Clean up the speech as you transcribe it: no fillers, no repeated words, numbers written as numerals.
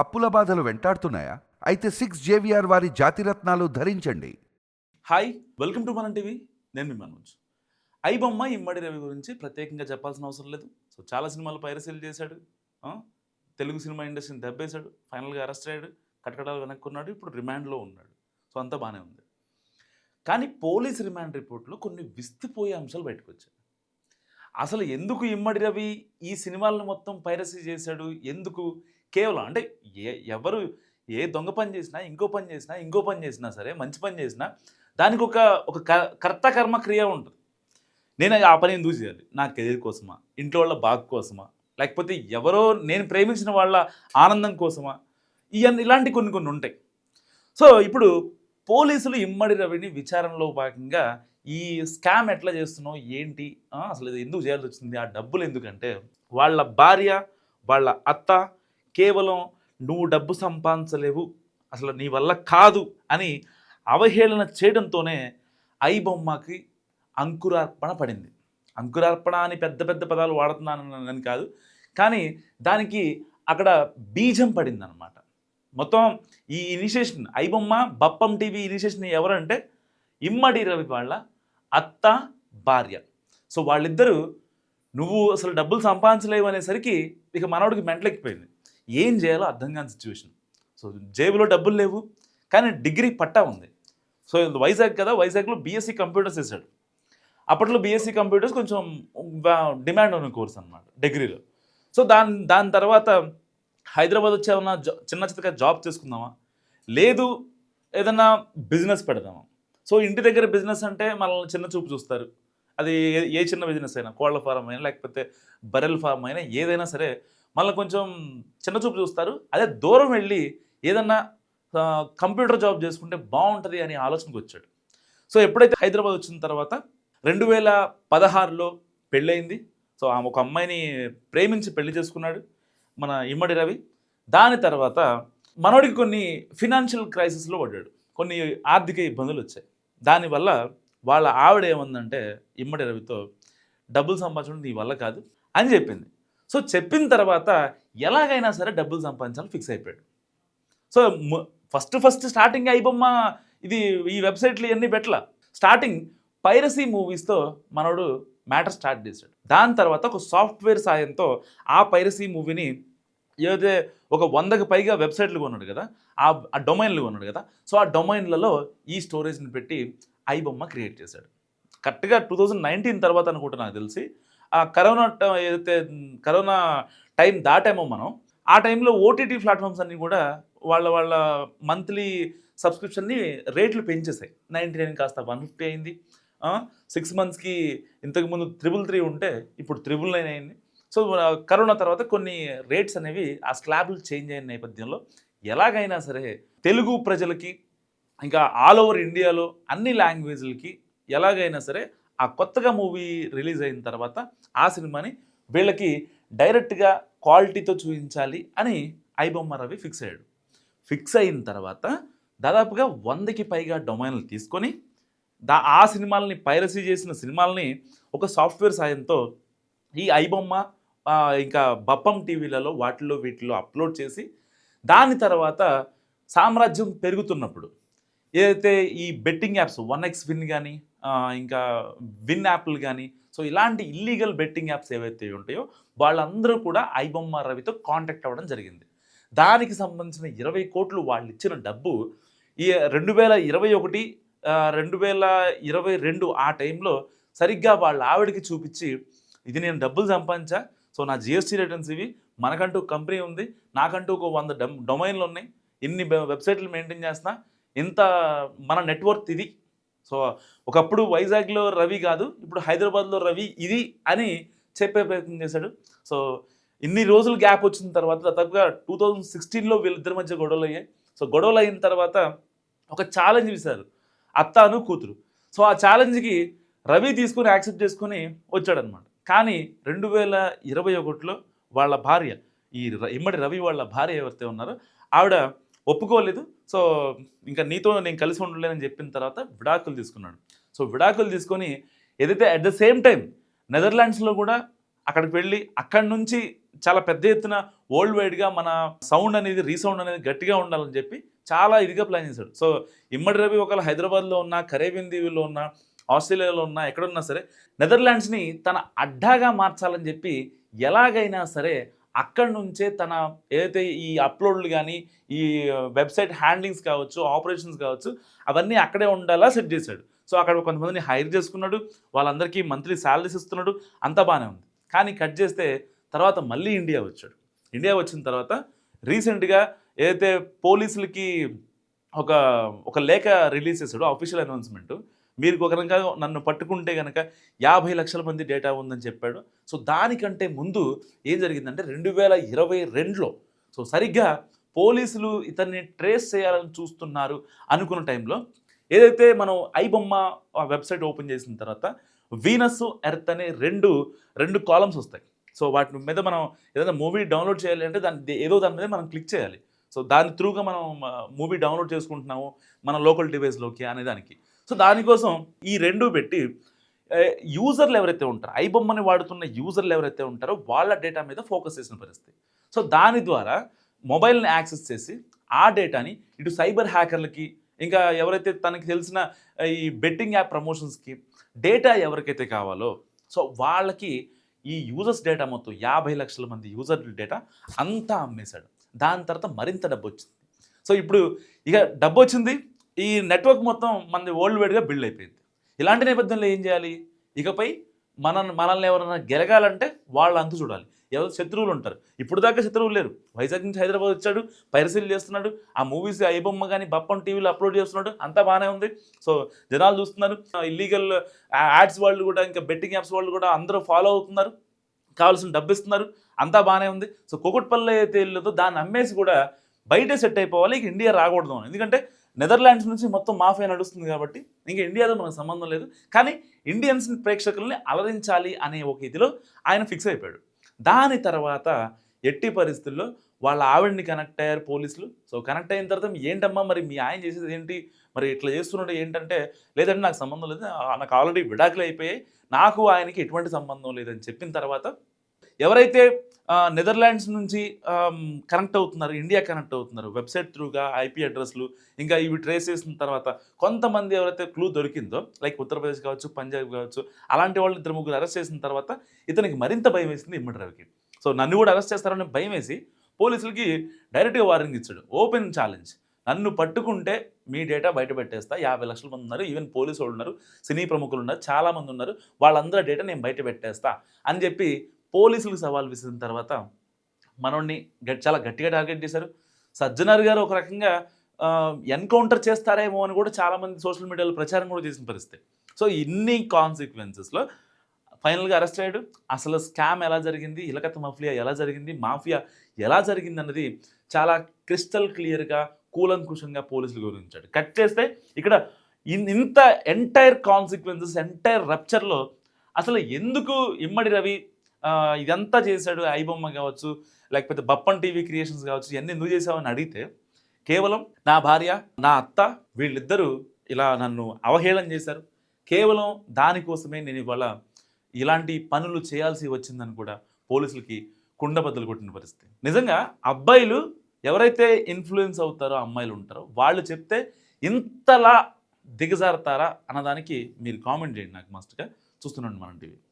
అప్పుల బాధలు వెంటాడుతున్నాయా? అయితే 6 JVR వారి జాతిరత్నాలు ధరించండి. హాయ్, వెల్కమ్ టు మనం టీవీ. నేను మీ మనోజ్. ఐబొమ్మ ఇమ్మడి రవి గురించి ప్రత్యేకంగా చెప్పాల్సిన అవసరం లేదు. సో చాలా సినిమాలు పైరసీలు చేశాడు. ఆ, తెలుగు సినిమా ఇండస్ట్రీని దెబ్బేశాడు. ఫైనల్గా అరెస్ట్ అయ్యాడు. కటకటాలు వెనక్కున్నాడు. ఇప్పుడు రిమాండ్లో ఉన్నాడు. సో అంతా బాగానే ఉంది. కానీ పోలీస్ రిమాండ్ రిపోర్ట్లో కొన్ని విస్తుపోయే అంశాలు బయటకు వచ్చాయి. అసలు ఎందుకు ఇమ్మడి రవి ఈ సినిమాలను మొత్తం పైరసీ చేశాడు? ఎందుకు? కేవలం అంటే ఎవరు ఏ దొంగ పని చేసినా, ఇంకో పని చేసినా సరే, మంచి పని చేసినా దానికి ఒక ఒక కర్త కర్మ క్రియ ఉంటుంది. నేను ఆ పని ఎందుకు చేయాలి? నా కెరీర్ కోసమా, ఇంట్లో వాళ్ళ బాగు కోసమా, లేకపోతే ఎవరో నేను ప్రేమించిన వాళ్ళ ఆనందం కోసమా, ఇలాంటి కొన్ని ఉంటాయి. సో ఇప్పుడు పోలీసులు ఇమ్మడి రవిని విచారణలో భాగంగా ఈ స్కామ్ ఎట్లా చేస్తున్నావు ఏంటి, అసలు ఇది ఎందుకు చేయాల్సి వచ్చింది, ఆ డబ్బులు ఎందుకంటే వాళ్ళ భార్య వాళ్ళ అత్త కేవలం నువ్వు డబ్బు సంపాదించలేవు, అసలు నీ వల్ల కాదు అని అవహేళన చేయడంతోనే ఐబొమ్మకి అంకురార్పణ పడింది. అంకురార్పణ అని పెద్ద పెద్ద పదాలు వాడుతున్నానని కాదు, కానీ దానికి అక్కడ బీజం పడింది అనమాట. మొత్తం ఈ initiation iBomma Bappam TV initiation ఎవరంటే ఇమ్మడి రవి వాళ్ళ అత్త భార్య. సో వాళ్ళిద్దరూ నువ్వు అసలు డబ్బులు సంపాదించలేవు అనేసరికి ఇక మనోడికి మెంటలెక్కిపోయింది. ఏం చేయాలో అర్థం కాని సిచ్యువేషన్. సో జేబులో డబ్బులు లేవు, కానీ డిగ్రీ పట్టా ఉంది. సో వైజాగ్ కదా, వైజాగ్లో బీఎస్సీ కంప్యూటర్స్ వేసాడు. అప్పట్లో బీఎస్సీ కంప్యూటర్స్ కొంచెం డిమాండ్ ఉన్న కోర్స్ అనమాట డిగ్రీలో. సో దాని తర్వాత హైదరాబాద్ వచ్చేమన్నా చిన్న చిన్నగా జాబ్ చేసుకుందామా, లేదు ఏదన్నా బిజినెస్ పెడదామా. సో ఇంటి దగ్గర బిజినెస్ అంటే మనల్ని చిన్న చూపు చూస్తారు. అది ఏ చిన్న బిజినెస్ అయినా, కోళ్ల ఫారం అయినా లేకపోతే బర్రెల ఫారం అయినా ఏదైనా సరే మళ్ళీ కొంచెం చిన్న చూపు చూస్తారు. అదే దూరం వెళ్ళి ఏదన్నా కంప్యూటర్ జాబ్ చేసుకుంటే బాగుంటుంది అనే ఆలోచనకు వచ్చాడు. సో ఎప్పుడైతే హైదరాబాద్ వచ్చిన తర్వాత 2016లో పెళ్ళయింది. సో ఆమె ఒక అమ్మాయిని ప్రేమించి పెళ్లి చేసుకున్నాడు మన ఇమ్మడి రవి. దాని తర్వాత మనోడికి కొన్ని ఫినాన్షియల్ క్రైసిస్లో పడ్డాడు, కొన్ని ఆర్థిక ఇబ్బందులు వచ్చాయి. దానివల్ల వాళ్ళ ఆవిడ ఏమందంటే ఇమ్మడి రవితో డబ్బులు సంపాదించడం నీ వల్ల కాదు అని చెప్పింది. సో చెప్పిన తర్వాత ఎలాగైనా సరే డబ్బులు సంపాదించాలని ఫిక్స్ అయిపోయాడు. సో ఫస్ట్ స్టార్టింగ్ ఐబొమ్మ ఇది ఈ వెబ్సైట్లు ఇవన్నీ పెట్టలా. స్టార్టింగ్ పైరసీ మూవీస్తో మనోడు మ్యాటర్ స్టార్ట్ చేశాడు. దాని తర్వాత ఒక సాఫ్ట్వేర్ సాయంతో ఆ పైరసీ మూవీని ఏదైతే ఒక 100కి పైగా వెబ్సైట్లు కొన్నాడు కదా, ఆ డొమైన్లు కొన్నాడు కదా, సో ఆ డొమైన్లలో ఈ స్టోరేజ్ని పెట్టి ఐబొమ్మ క్రియేట్ చేశాడు. కరెక్ట్గా 2019 తర్వాత అనుకుంటా నాకు తెలిసి, ఆ ఏదైతే కరోనా టైం దాటామో మనం, ఆ టైంలో ఓటీటీ ప్లాట్ఫామ్స్ అన్నీ కూడా వాళ్ళ మంత్లీ సబ్స్క్రిప్షన్ని రేట్లు పెంచేసాయి. 99 కాస్త 150 అయింది. 6 మంత్స్కి ఇంతకుముందు 333 ఉంటే ఇప్పుడు 999 అయింది. సో కరోనా తర్వాత కొన్ని రేట్స్ అనేవి ఆ స్లాబ్లు చేంజ్ అయిన నేపథ్యంలో ఎలాగైనా సరే తెలుగు ప్రజలకి ఇంకా ఆల్ ఓవర్ ఇండియాలో అన్ని లాంగ్వేజ్లకి ఎలాగైనా సరే ఆ కొత్తగా మూవీ రిలీజ్ అయిన తర్వాత ఆ సినిమాని వీళ్ళకి డైరెక్ట్గా క్వాలిటీతో చూపించాలి అని ఐబొమ్మ రవి ఫిక్స్ అయ్యాడు. ఫిక్స్ అయిన తర్వాత దాదాపుగా 100కి పైగా డొమైన్లు తీసుకొని ఆ సినిమాలని పైరసీ చేసిన సినిమాలని ఒక సాఫ్ట్వేర్ సాయంతో ఈ ఐబొమ్మ ఇంకా బప్పం టీవీలలో వీటిలో అప్లోడ్ చేసి, దాని తర్వాత సామ్రాజ్యం పెరుగుతున్నప్పుడు ఏదైతే ఈ బెట్టింగ్ యాప్స్ 1x విన్ కానీ ఇంకా విన్ యాప్లు కానీ, సో ఇలాంటి ఇల్లీగల్ బెట్టింగ్ యాప్స్ ఏవైతే ఉంటాయో వాళ్ళందరూ కూడా ఐబొమ్మ రవితో కాంటాక్ట్ అవ్వడం జరిగింది. దానికి సంబంధించిన 20 కోట్లు వాళ్ళు ఇచ్చిన డబ్బు ఈ 2021 2022 ఆ టైంలో సరిగ్గా వాళ్ళ ఆవిడకి చూపించి, ఇది నేను డబ్బులు సంపాదించా, సో నా జిఎస్టీ రిటర్న్స్ ఇవి, మనకంటూ కంపెనీ ఉంది, నాకంటూ ఒక 100 డొమైన్లు ఉన్నాయి, ఇన్ని వెబ్సైట్లు మెయింటైన్ చేస్తున్నా, ఇంత మన నెట్వర్క్ ఇది. సో ఒకప్పుడు వైజాగ్లో రవి కాదు, ఇప్పుడు హైదరాబాద్లో రవి ఇది అని చెప్పే ప్రయత్నం చేశాడు. సో ఇన్ని రోజులు గ్యాప్ వచ్చిన తర్వాత దాదాపుగా 2016లో వీళ్ళిద్దరి మధ్య గొడవలు అయ్యాయి. సో గొడవలు అయిన తర్వాత ఒక ఛాలెంజ్ ఇస్తారు అత్తాను కూతురు. సో ఆ ఛాలెంజ్కి రవి తీసుకుని యాక్సెప్ట్ చేసుకుని వచ్చాడనమాట. కానీ 2021లో వాళ్ళ భార్య, ఈ ఇమ్మడి రవి వాళ్ళ భార్య ఎవరైతే ఉన్నారో ఆవిడ ఒప్పుకోలేదు. సో ఇంకా నీతో నేను కలిసి ఉండలేనని చెప్పిన తర్వాత విడాకులు తీసుకున్నాడు. సో విడాకులు తీసుకొని ఏదైతే అట్ ద సేమ్ టైం నెదర్లాండ్స్లో కూడా అక్కడికి వెళ్ళి అక్కడి నుంచి చాలా పెద్ద ఎత్తున వరల్డ్ వైడ్గా మన సౌండ్ అనేది రీసౌండ్ అనేది గట్టిగా ఉండాలని చెప్పి చాలా ఇదిగా ప్లాన్ చేశాడు. సో ఇమ్మడి రవి ఒకవేళ హైదరాబాద్లో ఉన్న, కరేబియన్ దీవుల్లో ఉన్న, ఆస్ట్రేలియాలో ఉన్న, ఎక్కడున్నా సరే నెదర్లాండ్స్ని తన అడ్డాగా మార్చాలని చెప్పి ఎలాగైనా సరే అక్కడి నుంచే తన ఏదైతే ఈ అప్లోడ్లు కానీ, ఈ వెబ్సైట్ హ్యాండ్లింగ్స్ కావచ్చు, ఆపరేషన్స్ కావచ్చు, అవన్నీ అక్కడే ఉండాలా సెట్ చేశాడు. సో అక్కడ కొంతమందిని హైర్ చేసుకున్నాడు, వాళ్ళందరికీ మంత్లీ శాలరీస్ ఇస్తున్నాడు, అంతా బాగానే ఉంది. కానీ కట్ చేస్తే తర్వాత మళ్ళీ ఇండియా వచ్చాడు. ఇండియా వచ్చిన తర్వాత రీసెంట్గా ఏదైతే పోలీసులకి ఒక లేఖ రిలీజ్ చేశాడో, అఫీషియల్ అనౌన్స్మెంట్, మీరు కనుక నన్ను పట్టుకుంటే కనుక 50 లక్షల మంది డేటా ఉందని చెప్పాడు. సో దానికంటే ముందు ఏం జరిగిందంటే 2022లో సో సరిగ్గా పోలీసులు ఇతన్ని ట్రేస్ చేయాలని చూస్తున్నారు అనుకున్న టైంలో ఏదైతే మనం ఐబొమ్మ వెబ్సైట్ ఓపెన్ చేసిన తర్వాత వీనస్, ఎర్త్ అనే రెండు కాలమ్స్ వస్తాయి. సో వాటి మీద మనం ఏదైనా మూవీ డౌన్లోడ్ చేయాలి అంటే దాని మీద మనం క్లిక్ చేయాలి. సో దాని త్రూగా మనం మూవీ డౌన్లోడ్ చేసుకుంటున్నాము మన లోకల్ డివైస్లోకి అనే దానికి. సో దానికోసం ఈ రెండు పెట్టి యూజర్లు ఎవరైతే ఉంటారో, ఐబొమ్మని వాడుతున్న యూజర్లు ఎవరైతే ఉంటారో వాళ్ళ డేటా మీద ఫోకస్ చేసిన పరిస్థితి. సో దాని ద్వారా మొబైల్ని యాక్సెస్ చేసి ఆ డేటాని ఇటు సైబర్ హ్యాకర్లకి, ఇంకా ఎవరైతే తనకి తెలిసిన ఈ బెట్టింగ్ యాప్ ప్రమోషన్స్కి డేటా ఎవరికైతే కావాలో సో వాళ్ళకి ఈ యూజర్స్ డేటా మొత్తం 50 లక్షల మంది యూజర్ డేటా అంతా అమ్మేశాడు. దాని తర్వాత మరింత డబ్బు వచ్చింది. సో ఇప్పుడు ఇక డబ్బు వచ్చింది, ఈ నెట్వర్క్ మొత్తం మనది వరల్డ్ వైడ్గా బిల్డ్ అయిపోయింది. ఇలాంటి నేపథ్యంలో ఏం చేయాలి? ఇకపై మనల్ని ఎవరైనా గెలగాలంటే వాళ్ళ అంతు చూడాలి. ఎవరు శత్రువులు ఉంటారు. ఇప్పుడు దాకా శత్రువులు లేరు. వైజాగ్ నుంచి హైదరాబాద్ వచ్చాడు, పైరసీలు చేస్తున్నాడు, ఆ మూవీస్ ఐబొమ్మ కానీ బప్పం టీవీలో అప్లోడ్ చేస్తున్నాడు, అంతా బాగానే ఉంది. సో జనాలు చూస్తున్నారు. ఇల్లీగల్ యాడ్స్ వాళ్ళు కూడా, ఇంకా బెట్టింగ్ యాప్స్ వాళ్ళు కూడా అందరూ ఫాలో అవుతున్నారు, కావాల్సిన డబ్బు ఇస్తున్నారు, అంతా బాగానే ఉంది. సో కూకట్పల్లి అయితే వెళ్ళదో దాన్ని అమ్మేసి కూడా బయటే సెట్ అయిపోవాలి. ఇక ఇండియా రాకూడదు అని. ఎందుకంటే నెదర్లాండ్స్ నుంచి మొత్తం మాఫియా నడుస్తుంది కాబట్టి ఇంకా ఇండియాతో మనకు సంబంధం లేదు. కానీ ఇండియన్స్ ప్రేక్షకుల్ని అలరించాలి అనే ఒక ఇదిలో ఆయన ఫిక్స్ అయిపోయాడు. దాని తర్వాత ఎట్టి పరిస్థితుల్లో వాళ్ళ ఆవిడని కనెక్ట్ అయ్యారు పోలీసులు. సో కనెక్ట్ అయిన తర్వాత ఏంటమ్మా మరి మీ ఆయన చేసేది ఏంటి, మరి ఇట్లా చేస్తున్నాడు ఏంటంటే, లేదంటే నాకు సంబంధం లేదు, నాకు ఆల్రెడీ విడాకులు అయిపోయాయి, నాకు ఆయనకి ఎటువంటి సంబంధం లేదని చెప్పిన తర్వాత ఎవరైతే నెదర్లాండ్స్ నుంచి కనెక్ట్ అవుతున్నారు, ఇండియా కనెక్ట్ అవుతున్నారు వెబ్సైట్ త్రూగా, ఐపీ అడ్రస్లు, ఇంకా ఇవి ట్రేస్ చేసిన తర్వాత కొంతమంది ఎవరైతే క్లూ దొరికిందో, లైక్ ఉత్తరప్రదేశ్ కావచ్చు, పంజాబ్ కావచ్చు, అలాంటి వాళ్ళు 2-3 అరెస్ట్ చేసిన తర్వాత ఇతనికి మరింత భయం వేసింది ఇమ్మడి రవికి. సో నన్ను కూడా అరెస్ట్ చేస్తారని భయం వేసి పోలీసులకి డైరెక్ట్గా వార్నింగ్ ఇచ్చాడు. ఓపెన్ ఛాలెంజ్, నన్ను పట్టుకుంటే మీ డేటా బయట పెట్టేస్తా. 50 లక్షల మంది ఉన్నారు, ఈవెన్ పోలీసు వాళ్ళు ఉన్నారు, సినీ ప్రముఖులు ఉన్నారు, చాలామంది ఉన్నారు, వాళ్ళందరి డేటా నేను బయట పెట్టేస్తా అని చెప్పి పోలీసులకు సవాల్ విసిరిన తర్వాత మనోడిని చాలా గట్టిగా టార్గెట్ చేశారు. సజ్జనర్ గారు ఒక రకంగా ఎన్కౌంటర్ చేస్తారేమో అని కూడా చాలామంది సోషల్ మీడియాలో ప్రచారం కూడా చేసిన పరిస్థితి. సో ఇన్ని కాన్సిక్వెన్సెస్లో ఫైనల్గా అరెస్ట్ అయ్యాడు. అసలు స్కామ్ ఎలా జరిగింది, ఇలకత మాఫియా ఎలా జరిగింది, మాఫియా ఎలా జరిగింది అన్నది చాలా క్రిస్టల్ క్లియర్గా, కూలంకుషంగా పోలీసులు వివరించాడు. కట్ చేస్తే ఇక్కడ ఇంత ఎంటైర్ కాన్సిక్వెన్సెస్, ఎంటైర్ రప్చర్లో అసలు ఎందుకు ఇమ్మడి రవి ఇదంతా చేశాడు, ఐబొమ్మ కావచ్చు, లేకపోతే బప్పన్ టీవీ క్రియేషన్స్ కావచ్చు, ఇవన్నీ ఎందుకు చేసావని అడిగితే కేవలం నా భార్య, నా అత్త, వీళ్ళిద్దరూ ఇలా నన్ను అవహేళన చేశారు, కేవలం దానికోసమే నేను ఇవాళ ఇలాంటి పనులు చేయాల్సి వచ్చిందని కూడా పోలీసులకి కుండబద్దలు కొట్టిన పరిస్థితి. నిజంగా అబ్బాయిలు ఎవరైతే ఇన్ఫ్లుయెన్స్ అవుతారో, అమ్మాయిలు ఉంటారో, వాళ్ళు చెప్తే ఇంతలా దిగజారుతారా అన్నదానికి మీరు కామెంట్ చేయండి నాకు మస్ట్గా. చూస్తున్నాండి మనం టీవీ.